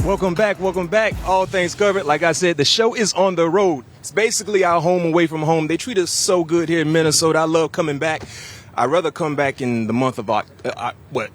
Welcome back. All things covered. Like I said, the show is on the road. It's basically our home away from home. They treat us so good here in Minnesota. I love coming back. I'd rather come back in the month of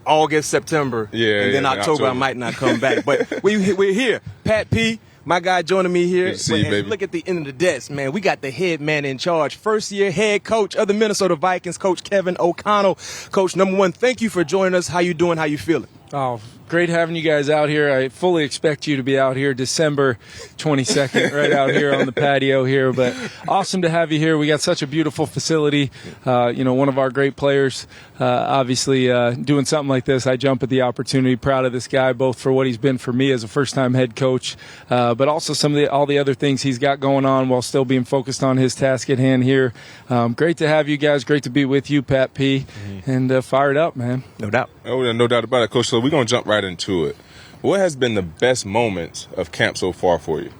August, September, and then October I might not come back. But we're here. Pat P, my guy joining me here. Good to see you, baby. Look at the end of the desk, man. We got the head man in charge. First-year head coach of the Minnesota Vikings, Coach Kevin O'Connell. Coach, number one, thank you for joining us. How you doing? How you feeling? Oh, great having you guys out here. I fully expect you to be out here December 22nd, right out here on the patio here. But awesome to have you here. We got such a beautiful facility. One of our great players, obviously doing something like this. I jump at the opportunity. Proud of this guy, both for what he's been for me as a first-time head coach, but also all the other things he's got going on while still being focused on his task at hand here. Great to have you guys. Great to be with you, Pat P. And fired up, man. No doubt. Oh, no doubt about it, Coach. So we're going to jump right into it. What has been the best moments of camp so far for you?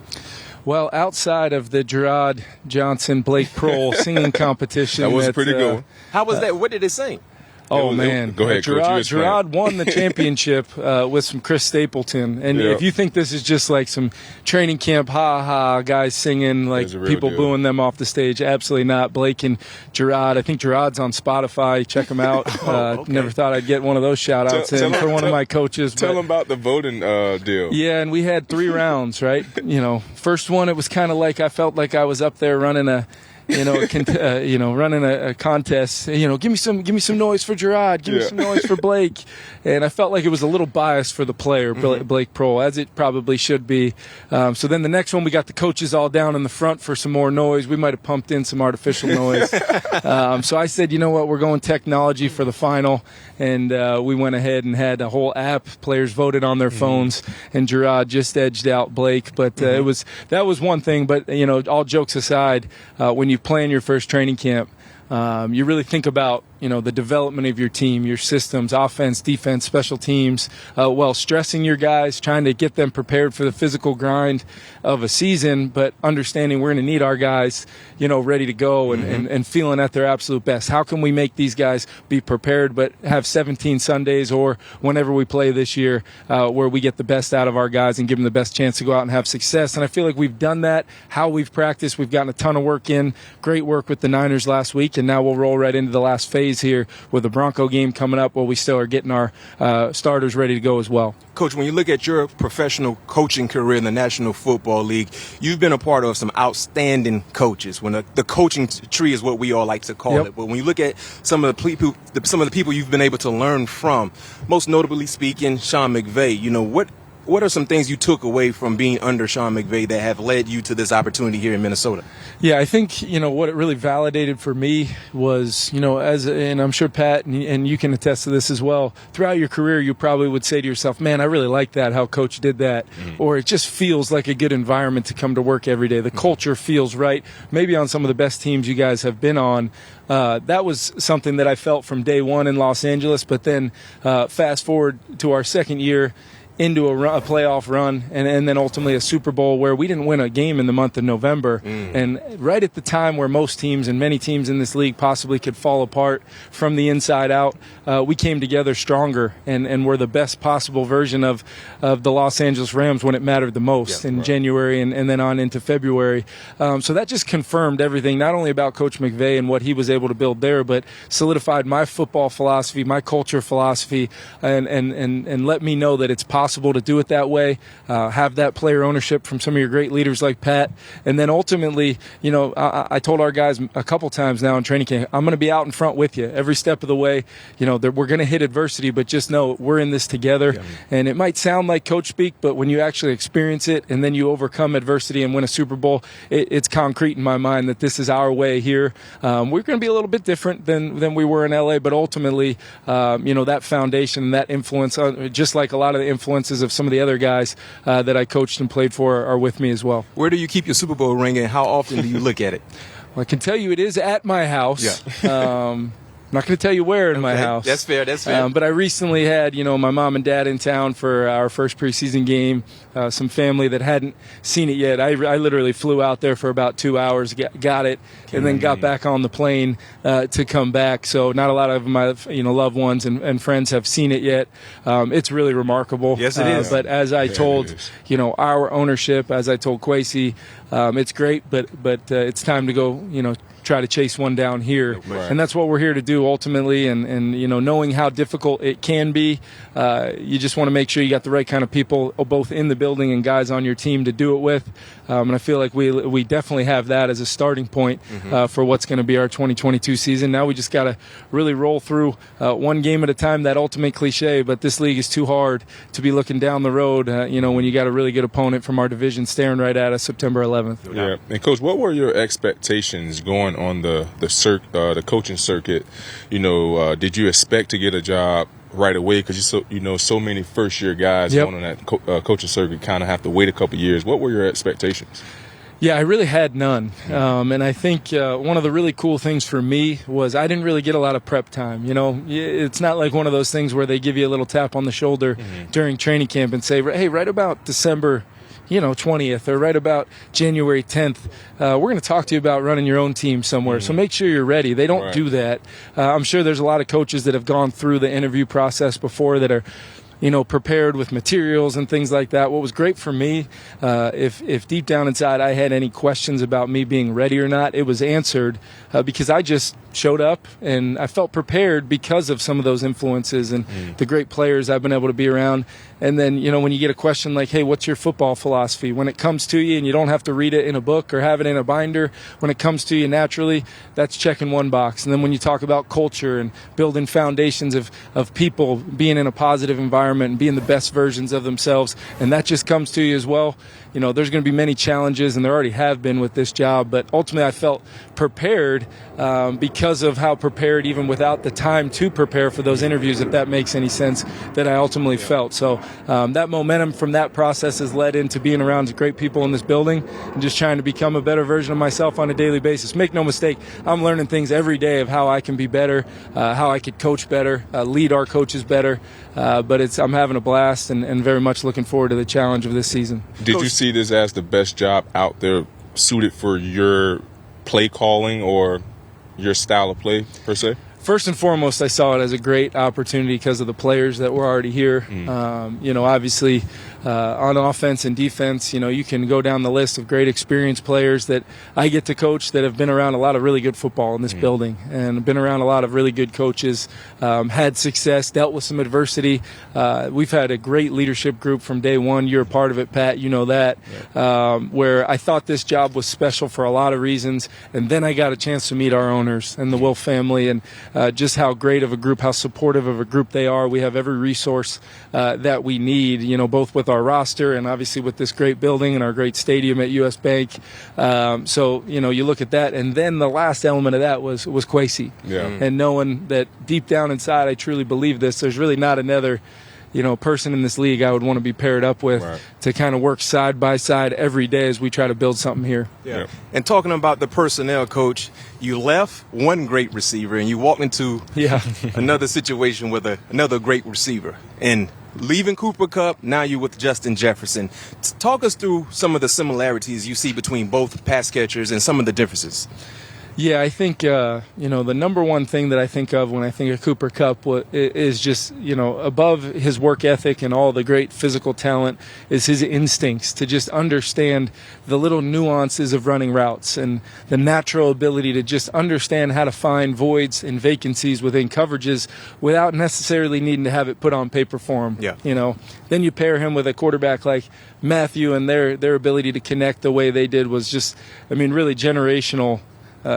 Well, outside of the Gerard Johnson, Blake Prohl singing competition. That was a pretty good one. How was that? What did they sing? Oh, man. Go ahead, Coach. Gerard won the championship with some Chris Stapleton. And if you think this is just like some training camp, ha-ha, guys singing, like people booing them off the stage, absolutely not. Blake and Gerard. I think Gerard's on Spotify. Check him out. Okay. Never thought I'd get one of those shout-outs for one of my coaches. Tell them about the voting deal. Yeah, and we had 3 rounds, right? First one, it was kind of like I felt like I was up there running running a contest. Give me some noise for Gerard. Give me some noise for Blake. And I felt like it was a little biased for the player, Blake Prohl, as it probably should be. So then the next one, we got the coaches all down in the front for some more noise. We might have pumped in some artificial noise. So I said, you know what, we're going technology for the final. And we went ahead and had a whole app. Players voted on their phones, and Gerard just edged out Blake. But that was one thing. But all jokes aside, when you plan your first training camp, you really think about the development of your team, your systems, offense, defense, special teams, while stressing your guys, trying to get them prepared for the physical grind of a season, but understanding we're going to need our guys, ready to go and feeling at their absolute best. How can we make these guys be prepared but have 17 Sundays or whenever we play this year where we get the best out of our guys and give them the best chance to go out and have success? And I feel like we've done that. How we've practiced, we've gotten a ton of work in. Great work with the Niners last week, and now we'll roll right into the last phase here with the Bronco game coming up, where we still are getting our starters ready to go as well. Coach, when you look at your professional coaching career in the National Football League, you've been a part of some outstanding coaches. When the coaching tree is what we all like to call it. But when you look at some of the people you've been able to learn from, most notably speaking, Sean McVay, what are some things you took away from being under Sean McVay that have led you to this opportunity here in Minnesota? Yeah, I think, what it really validated for me was, and I'm sure Pat and you can attest to this as well, throughout your career you probably would say to yourself, man, I really like that, how Coach did that. Or it just feels like a good environment to come to work every day. The culture feels right. Maybe on some of the best teams you guys have been on, that was something that I felt from day one in Los Angeles. But then fast forward to our second year, into a playoff run and then ultimately a Super Bowl where we didn't win a game in the month of November. And right at the time where most teams and many teams in this league possibly could fall apart from the inside out, we came together stronger and were the best possible version of the Los Angeles Rams when it mattered the most in January and then on into February. So that just confirmed everything, not only about Coach McVay and what he was able to build there, but solidified my football philosophy, my culture philosophy, and let me know that it's possible to do it that way, have that player ownership from some of your great leaders like Pat. And then ultimately, I told our guys a couple times now in training camp, I'm going to be out in front with you every step of the way. We're going to hit adversity, but just know we're in this together. And it might sound like coach speak, but when you actually experience it and then you overcome adversity and win a Super Bowl, it's concrete in my mind that this is our way here. We're going to be a little bit different than we were in LA, but ultimately, that foundation and that influence, just like a lot of the influences of some of the other guys that I coached and played for are with me as well. Where do you keep your Super Bowl ring, and how often do you look at it? Well, I can tell you it is at my house. I'm not going to tell you where in my house. That's fair. But I recently had, my mom and dad in town for our first preseason game. Some family that hadn't seen it yet. I literally flew out there for about 2 hours, got it, and then got back on the plane to come back. So not a lot of my loved ones and friends have seen it yet. It's really remarkable. Yes, it is. But as I told our ownership, as I told Kwesi, it's great, but it's time to go. Try to chase one down here. Right. And that's what we're here to do ultimately. And knowing how difficult it can be, you just want to make sure you got the right kind of people both in the building and guys on your team to do it with. And I feel like we definitely have that as a starting point for what's going to be our 2022 season. Now we just got to really roll through one game at a time, that ultimate cliche, but this league is too hard to be looking down the road, when you got a really good opponent from our division staring right at us September 11th. Yeah. And Coach, what were your expectations going on the coaching circuit? Did you expect to get a job right away? Because so many first-year guys going on that coaching circuit kind of have to wait a couple years. What were your expectations? Yeah, I really had none. And I think one of the really cool things for me was I didn't really get a lot of prep time. It's not like one of those things where they give you a little tap on the shoulder during training camp and say, hey, right about December 20th or right about January 10th, we're going to talk to you about running your own team somewhere. So make sure you're ready. They don't do that. I'm sure there's a lot of coaches that have gone through the interview process before that are prepared with materials and things like that. What was great for me, if deep down inside I had any questions about me being ready or not, it was answered because I just showed up and I felt prepared because of some of those influences and the great players I've been able to be around. And then, when you get a question like, hey, what's your football philosophy? When it comes to you and you don't have to read it in a book or have it in a binder, when it comes to you naturally, that's checking one box. And then when you talk about culture and building foundations of people being in a positive environment and being the best versions of themselves, and that just comes to you as well, there's going to be many challenges, and there already have been with this job. But ultimately I felt prepared because of how prepared, even without the time to prepare for those interviews, if that makes any sense, that I ultimately felt. So that momentum from that process has led into being around great people in this building and just trying to become a better version of myself on a daily basis. Make no mistake, I'm learning things every day of how I can be better, how I could coach better, lead our coaches better. But I'm having a blast and very much looking forward to the challenge of this season. Did you see this as the best job out there suited for your play calling or your style of play, per se? First and foremost, I saw it as a great opportunity because of the players that were already here. Obviously, on offense and defense, you can go down the list of great experienced players that I get to coach that have been around a lot of really good football in this building and been around a lot of really good coaches, had success, dealt with some adversity. We've had a great leadership group from day one. You're a part of it, Pat. You know that. Where I thought this job was special for a lot of reasons, and then I got a chance to meet our owners and the Wolf family and just how great of a group, how supportive of a group they are. We have every resource that we need, both with our roster and obviously with this great building and our great stadium at US Bank. So you look at that, and then the last element of that was Kwesi. And knowing that deep down inside I truly believe this, there's really not another person in this league I would want to be paired up with to kind of work side by side every day as we try to build something here. And talking about the personnel, Coach, you left one great receiver and you walked into another situation with another great receiver. And leaving Cooper Kupp, now you're with Justin Jefferson. Talk us through some of the similarities you see between both pass catchers and some of the differences. Yeah, I think, the number one thing that I think of when I think of Cooper Kupp is just, above his work ethic and all the great physical talent is his instincts to just understand the little nuances of running routes and the natural ability to just understand how to find voids and vacancies within coverages without necessarily needing to have it put on paper for him. Then you pair him with a quarterback like Matthew, and their ability to connect the way they did was just, really generational.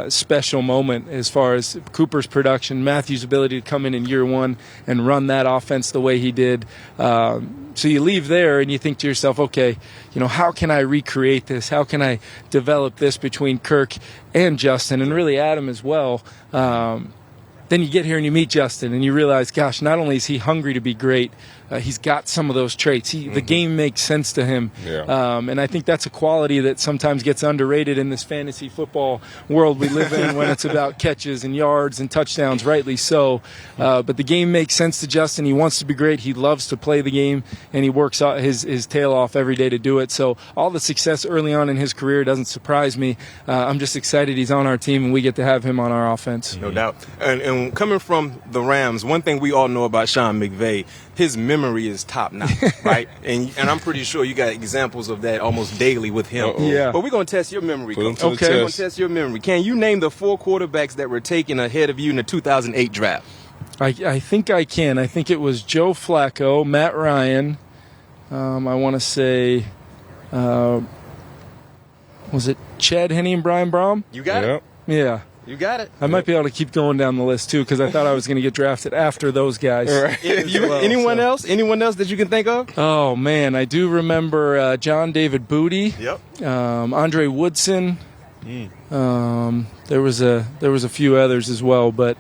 Special moment as far as Cooper's production, Matthew's ability to come in year one and run that offense the way he did. So you leave there and you think to yourself, okay, how can I recreate this? How can I develop this between Kirk and Justin and really Adam as well? Then you get here and you meet Justin and you realize, gosh, not only is he hungry to be great, he's got some of those traits. The game makes sense to him. Yeah. And I think that's a quality that sometimes gets underrated in this fantasy football world we live in when it's about catches and yards and touchdowns, rightly so. But the game makes sense to Justin. He wants to be great. He loves to play the game, and he works his tail off every day to do it. So all the success early on in his career doesn't surprise me. I'm just excited he's on our team, and we get to have him on our offense. No doubt. And coming from the Rams, one thing we all know about Sean McVay, his memory is top notch, right? And I'm pretty sure you got examples of that almost daily with him. Yeah. But we're going to test your memory. Put him to the We're going test. to test your memory. Can you name the 4 quarterbacks that were taken ahead of you in the 2008 draft? I think I can. I think it was Joe Flacco, Matt Ryan. I want to say, was it Chad Henne and Brian Brom? You got it? Yeah. You got it. I might be able to keep going down the list, too, because I thought I was going to get drafted after those guys. Right. Anyone else? Anyone else that you can think of? Oh, man. I do remember John David Booty. Yep. Andre Woodson. There was a few others as well, but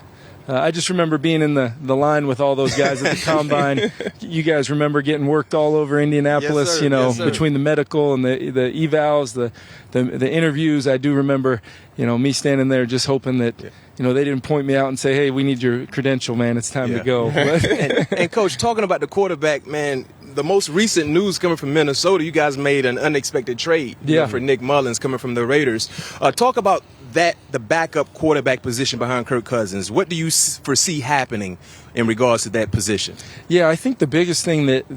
I just remember being in the line with all those guys at the combine. You guys remember getting worked all over Indianapolis, Yes, sir. between the medical and the evals, the interviews. I do remember, me standing there just hoping that, they didn't point me out and say, hey, we need your credential, man. It's time to go. and Coach, talking about the quarterback, man, the most recent news coming from Minnesota, you guys made an unexpected trade for Nick Mullens coming from the Raiders. Talk about the backup quarterback position behind Kirk Cousins. What do you foresee happening in regards to that position? Yeah, I think the biggest thing that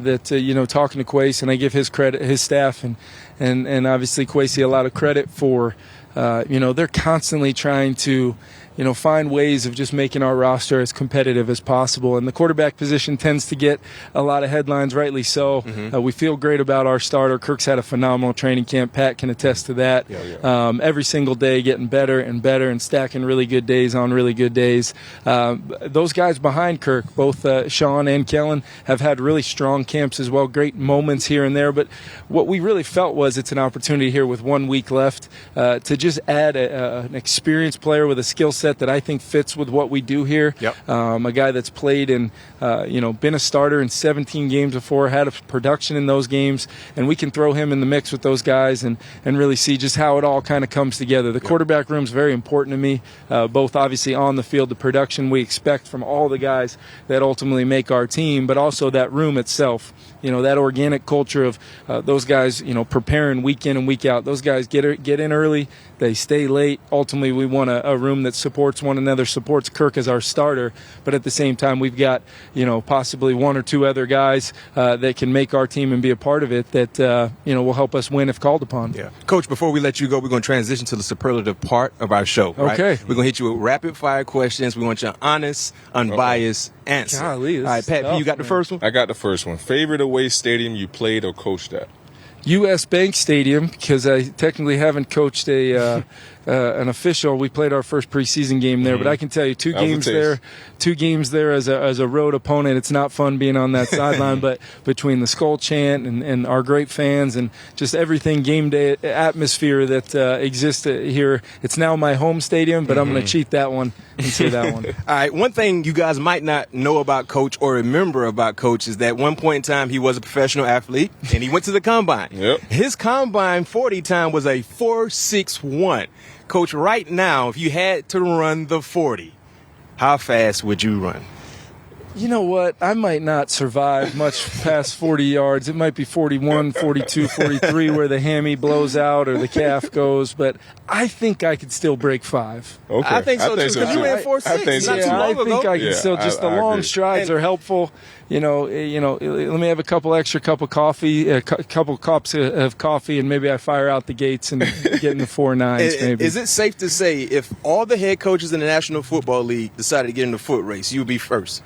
talking to Kwesi, and I give his staff and obviously Kwesi a lot of credit for, they're constantly trying to find ways of just making our roster as competitive as possible. And the quarterback position tends to get a lot of headlines, rightly so. We feel great about our starter. Kirk's had a phenomenal training camp. Pat can attest to that. Every single day getting better and better and stacking really good days on really good days. Those guys behind Kirk, both Sean and Kellen, have had really strong camps as well. Great moments here and there. But what we really felt was it's an opportunity here with 1 week left to just add an experienced player with a skill set that I think fits with what we do here. A guy that's played and been a starter in 17 games before, had a production in those games, and we can throw him in the mix with those guys and really see just how it all kind of comes together. The quarterback room is very important to me, both obviously on the field, the production we expect from all the guys that ultimately make our team, but also that room itself. That organic culture of those guys, preparing week in and week out. Those guys get in early, they stay late. Ultimately, we want a room that supports one another, supports Kirk as our starter, but at the same time, we've got, possibly 1 or 2 other guys that can make our team and be a part of it that, will help us win if called upon. Yeah. Coach, before we let you go, we're going to transition to the superlative part of our show. Right? Okay. We're going to hit you with rapid-fire questions. We want your honest, unbiased answer. Golly, all right, Pat, you got the first one? I got the first one. Favorite away stadium you played or coached at? U.S. Bank Stadium, because I technically haven't coached an official. We played our first preseason game there, but I can tell you two games there as a road opponent. It's not fun being on that sideline, but between the SKOL chant and our great fans and just everything game day atmosphere that exists here, it's now my home stadium, but I'm going to cheat that one and say that one. All right, one thing you guys might not know about Coach or remember about Coach is that at one point in time he was a professional athlete and he went to the combine. His combine 40 time was a 4.61. Coach, right now, if you had to run the 40, how fast would you run? You know what? I might not survive much past 40 yards. It might be 41, 42, 43 where the hammy blows out or the calf goes, but I think I could still break 5. Okay. I think so, too, because you ran 4.6 not too long ago. I think I can still, just the long strides are helpful. Let me have a couple extra cup of coffee, a couple cups of coffee, and maybe I fire out the gates and get in the 4.9s maybe. Is it safe to say if all the head coaches in the National Football League decided to get in the foot race, you would be first?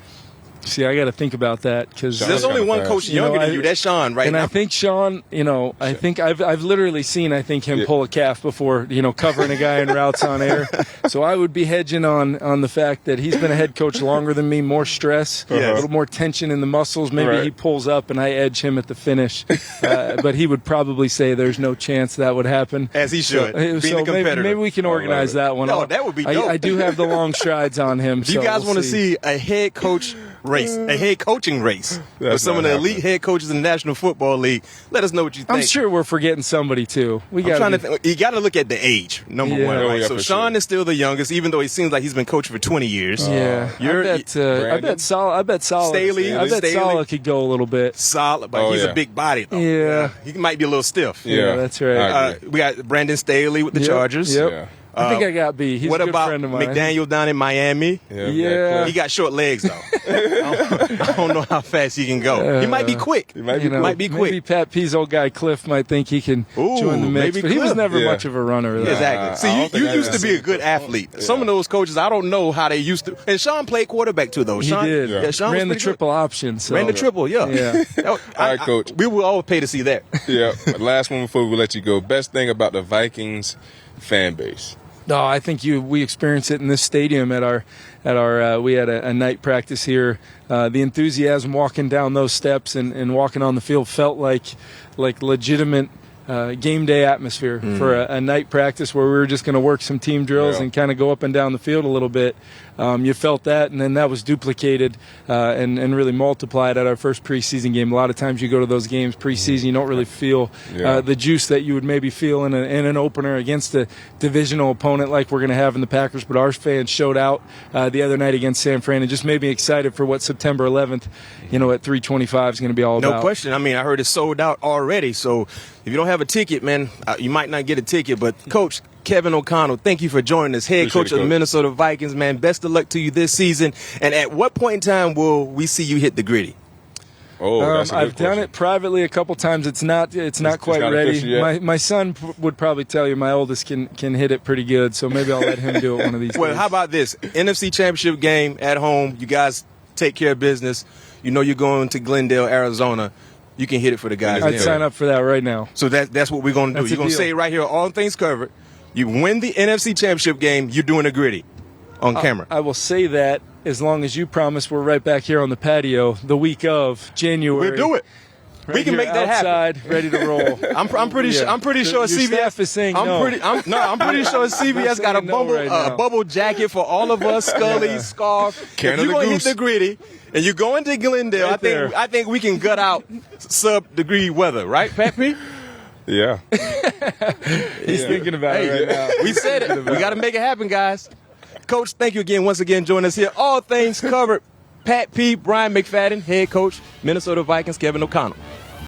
See, I got to think about that because there's only one coach younger than you. That's Sean, right? And I think Sean, I think I've literally seen him pull a calf before, covering a guy in routes on air. So I would be hedging on the fact that he's been a head coach longer than me, more stress, a little more tension in the muscles. Maybe he pulls up and I edge him at the finish. But he would probably say there's no chance that would happen. As he should. Being a competitor. Maybe we can organize that one. No, that would be dope. I do have the long strides on him. Do you guys want to see a head coach race, a head coaching race with some of the elite head coaches in the National Football League. Let us know what you think. I'm sure we're forgetting somebody too. You got to look at the age, number one. Right? So Sean is still the youngest, even though he seems like he's been coaching for 20 years. Yeah, I bet Saleh. Saleh could go a little bit. Saleh, but he's a big body though. Yeah, he might be a little stiff. Yeah, that's right. We got Brandon Staley with the Chargers. Yep. Yeah. I think I got B. He's a good friend of mine. McDaniel down in Miami? Yeah. He got short legs, though. I don't know how fast he can go. He might be quick. Maybe Pat P's old guy Cliff might think he can join the mix, but he was never much of a runner. Exactly. See, you used to be a good athlete. Yeah. Some of those coaches, I don't know how they used to. And Sean played quarterback, too, though. He did. Yeah, Sean ran the triple option. So. Ran the triple, yeah. All right, Coach. We will always pay to see that. Yeah. Last one before we let you go. Best thing about the Vikings fan base? No, I think we experienced it in this stadium at our we had a night practice here. The enthusiasm walking down those steps and walking on the field felt like legitimate game day atmosphere for a night practice where we were just going to work some team drills and kind of go up and down the field a little bit. You felt that, and then that was duplicated and really multiplied at our first preseason game. A lot of times you go to those games preseason, you don't really feel the juice that you would maybe feel in an opener against a divisional opponent like we're going to have in the Packers. But our fans showed out the other night against San Fran and just made me excited for what September 11th, at 3:25 is going to be all about. No question. I mean, I heard it's sold out already. So if you don't have a ticket, man, you might not get a ticket. But, Coach Kevin O'Connell, thank you for joining us. Head coach of the Minnesota Vikings, man. Best of luck to you this season. And at what point in time will we see you hit the gritty? I've done it privately a couple times. It's not quite ready. My son would probably tell you my oldest can hit it pretty good, so maybe I'll let him do it one of these days. Well, how about this? NFC Championship game at home. You guys take care of business. You're going to Glendale, Arizona. You can hit it for the guys. I'd sign up for that right now. So that's what we're going to do. You're going to say right here, all things covered. You win the NFC Championship game, you're doing a gritty on camera. I will say that as long as you promise we're right back here on the patio the week of January. We'll do it. We can make that outside, happen. Ready to roll. I'm pretty sure Your CBS staff is saying no. I'm pretty sure CBS got a bubble jacket for all of us. Scully, scarf. If you're going to hit the gritty and you're going to Glendale, I think we can gut out sub-degree weather, right, Pat P? Yeah. He's thinking about it right now. We said it. We got to make it happen, guys. Coach, thank you again, once again, joining us here. All things covered. Pat P. Bryant McFadden, head coach, Minnesota Vikings, Kevin O'Connell.